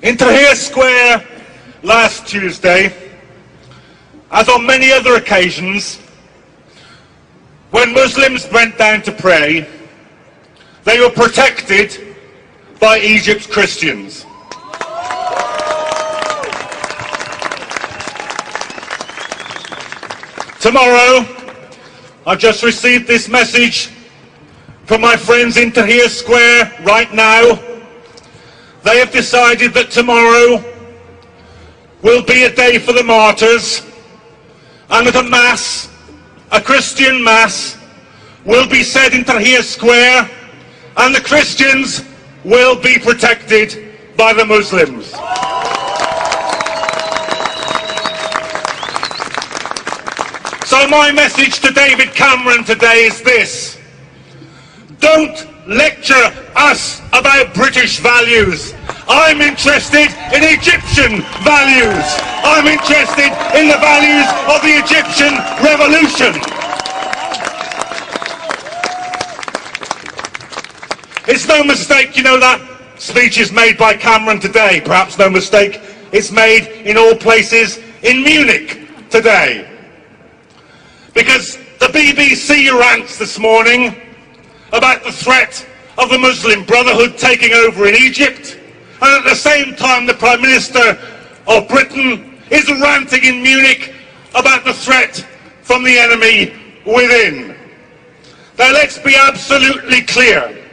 In Tahrir Square last Tuesday, as on many other occasions, when Muslims went down to pray, they were protected by Egypt's Christians. Tomorrow, I've just received this message from my friends in Tahrir Square right now. They have decided that tomorrow will be a day for the martyrs, and that a mass, a Christian mass, will be said in Tahrir Square, and the Christians will be protected by the Muslims. So my message to David Cameron today is this: don't lecture us about British values. I'm interested in Egyptian values. I'm interested in the values of the Egyptian revolution. It's no mistake, you know, that speech is made by Cameron today. Perhaps no mistake, it's made in all places in Munich today. Because the BBC rants this morning about the threat of the Muslim Brotherhood taking over in Egypt, and at the same time the Prime Minister of Britain is ranting in Munich about the threat from the enemy within. Now let's be absolutely clear.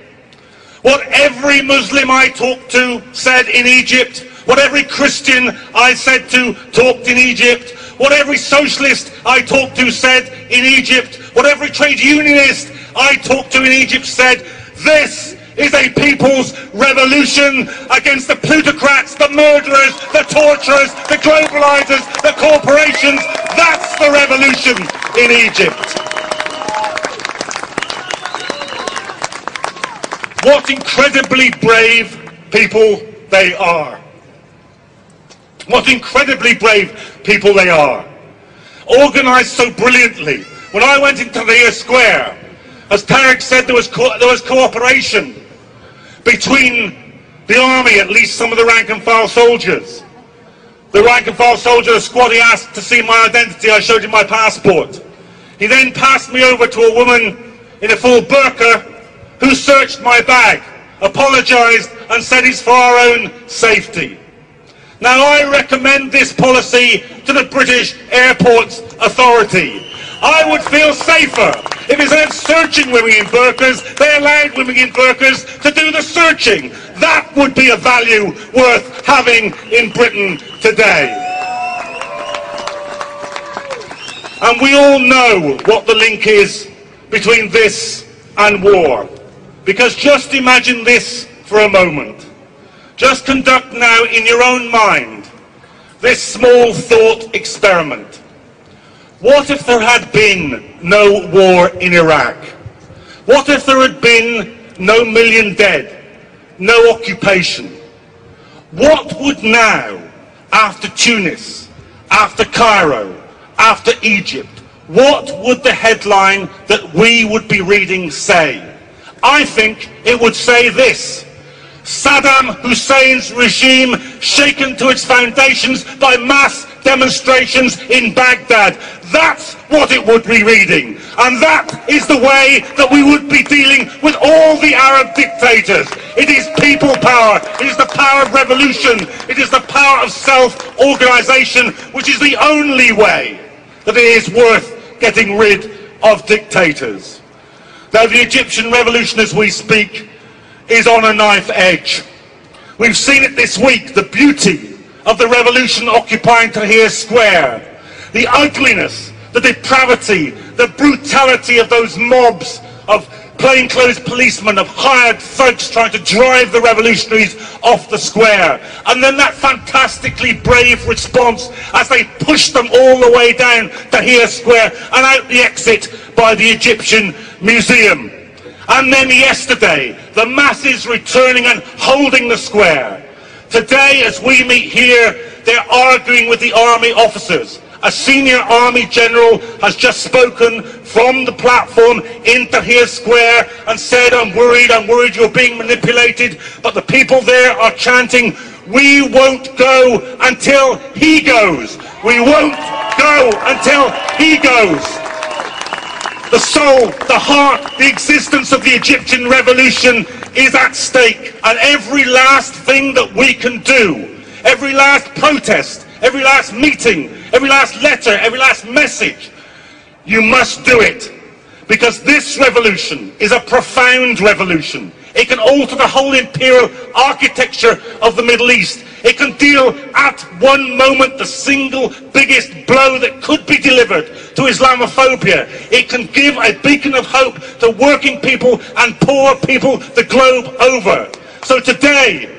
What every Muslim I talked to said in Egypt, what every Christian I said to talked in Egypt, what every socialist I talked to said in Egypt, what every trade unionist I talked to in Egypt said, this is a people's revolution against the plutocrats, the murderers, the torturers, the globalizers, the corporations. That's the revolution in Egypt. What incredibly brave people they are. What incredibly brave people they are. Organised so brilliantly. When I went into Tahrir Square, as Tarek said, there was cooperation between the army, at least some of the rank and file soldiers. The rank and file soldier, the squad, he asked to see my identity. I showed him my passport. He then passed me over to a woman in a full burqa who searched my bag, apologised and said it's for our own safety. Now I recommend this policy to the British Airports Authority. I would feel safer if instead of searching women in burqas, they allowed women in burqas to do the searching. That would be a value worth having in Britain today. And we all know what the link is between this and war. Because just imagine this for a moment. Just conduct now in your own mind this small thought experiment. What if there had been no war in Iraq? What if there had been no million dead, no occupation? What would now, after Tunis, after Cairo, after Egypt, what would the headline that we would be reading say? I think it would say this: Saddam Hussein's regime shaken to its foundations by mass demonstrations in Baghdad. That's what it would be reading. And that is the way that we would be dealing with all the Arab dictators. It is people power. It is the power of revolution. It is the power of self-organisation, which is the only way that it is worth getting rid of dictators. Now the Egyptian revolution as we speak is on a knife edge. We've seen it this week, the beauty of the revolution occupying Tahrir Square, the ugliness, the depravity, the brutality of those mobs of plainclothes policemen, of hired thugs trying to drive the revolutionaries off the square. And then that fantastically brave response as they pushed them all the way down Tahrir Square and out the exit by the Egyptian Museum. And then yesterday, the masses returning and holding the square. Today, as we meet here, they're arguing with the army officers. A senior army general has just spoken from the platform in Tahrir Square and said, I'm worried you're being manipulated. But the people there are chanting, we won't go until he goes. We won't go until he goes. The soul, the heart, the existence of the Egyptian revolution is at stake. And every last thing that we can do, every last protest, every last meeting, every last letter, every last message, you must do it. Because this revolution is a profound revolution. It can alter the whole imperial architecture of the Middle East. It can deal at one moment the single biggest blow that could be delivered to Islamophobia. It can give a beacon of hope to working people and poor people the globe over. So today,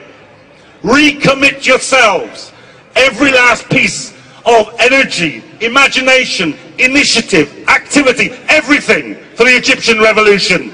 recommit yourselves. Every last piece of energy, imagination, initiative, activity, everything for the Egyptian revolution.